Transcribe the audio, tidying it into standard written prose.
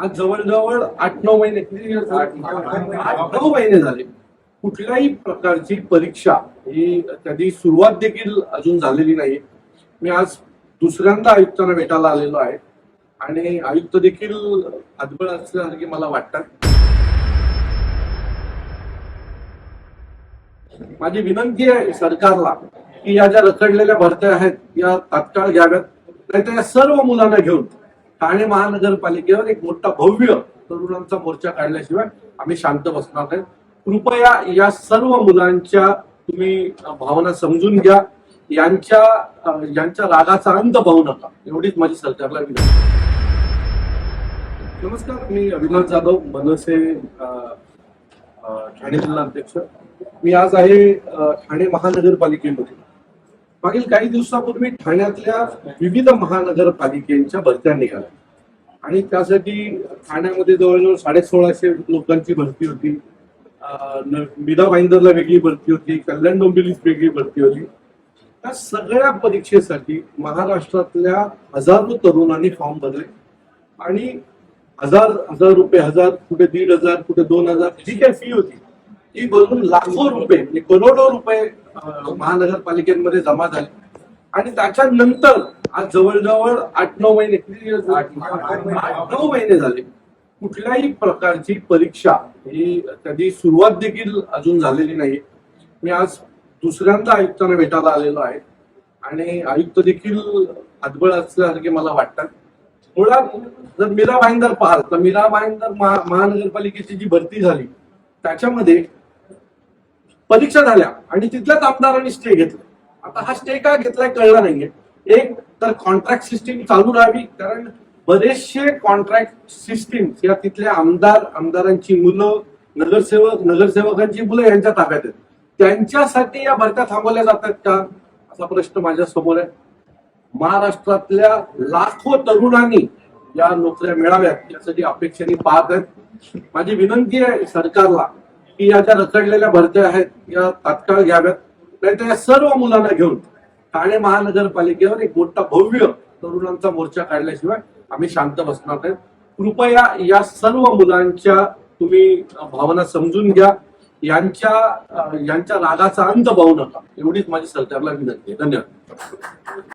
आज जवळजवळ 8-9 महिने झाले कुठल्याही प्रकारची परीक्षा ही कधी सुरुवात देखील अजून झालेली नाही. मी आज दुसऱ्यांदा आयुक्तांना भेटायला आलेलो आहे आणि आयुक्त देखील हतबल असल्यासारखे मला वाटतात. माझी विनंती आहे सरकारला की या ज्या रखडलेल्या भरत्या आहेत या तात्काळ घ्याव्यात, नाहीतर या सर्व मुलांना घेऊन ठाणे महानगरपालिकेवर एक मोठा भव्य तरुणांचा मोर्चा काढल्याशिवाय आम्ही शांत बसणार नाही. कृपया या सर्व मुलांच्या तुम्ही भावना समजून घ्या, यांच्या रागाचा अंत पाहू नका, एवढीच माझी सरकारला विनंती. नमस्कार, मी अविनाश जाधव, मनसे ठाणे जिल्हा अध्यक्ष. मी आज आहे ठाणे महानगरपालिकेमध्ये. मागील काही दिवसापूर्वी ठाण्यातल्या विविध महानगरपालिकेच्या भरत्या निघाल्या आणि त्यासाठी ठाण्यामध्ये जवळजवळ 1650 लोकांची भरती होती. मीरा भाईंदरला वेगळी भरती होती, कल्याण डोंबिवलीत वेगळी भरती होती. त्या सगळ्या परीक्षेसाठी महाराष्ट्रातल्या हजारो तरुणांनी फॉर्म भरले आणि हजार रुपये, कुठे 1,500, कुठे 2,000 जी काही फी होती ती भरून लाखो रुपये, करोडो रुपये महानगरपालिकेमध्ये जमा झाले. आणि त्याच्यानंतर आज जवळजवळ 8-9 महिने झाले कुठल्याही प्रकारची परीक्षा ही कधी सुरुवात देखील अजून झालेली नाही. मी आज दुसऱ्यांदा आयुक्तांना भेटायला आलेलो आहे आणि आयुक्त देखील हतबल असल्यासारखे मला वाटतात. मुळात जर मीरा भाईंदर पाहाल तर मीरा भाईंदर महानगरपालिकेची जी भरती झाली त्याच्यामध्ये परीक्षा झाल्या आणि तिथल्याच आमदारांनी स्टे घेतला. आता हा स्टे का घेतलाय कळला नाहीये. एक तर कॉन्ट्रॅक्ट सिस्टीम चालू राहावी, कारण बरेचसे कॉन्ट्रॅक्ट सिस्टीम या तिथल्या आमदारांची मुलं, नगरसेवकांची मुलं यांच्या ताब्यात आहेत. त्यांच्यासाठी या भरत्या थांबवल्या जातात का असा प्रश्न माझ्या समोर आहे. महाराष्ट्रातल्या लाखो तरुणांनी या नोकऱ्या मिळाव्यात यासाठी अपेक्षेने पाहत आहेत. माझी विनंती आहे सरकारला की या ज्या रखडलेल्या भरत्या आहेत या तात्काळ घ्याव्यात, नाहीतर या सर्व मुलांना घेऊन ठाणे महानगरपालिकेवर एक मोठा भव्य तरुणांचा मोर्चा काढल्याशिवाय आम्ही शांत बसणार नाही. कृपया या सर्व मुलांच्या तुम्ही भावना समजून घ्या, यांच्या रागाचा अंत पाहू नका, एवढीच माझी सरकारला विनंती आहे. धन्यवाद.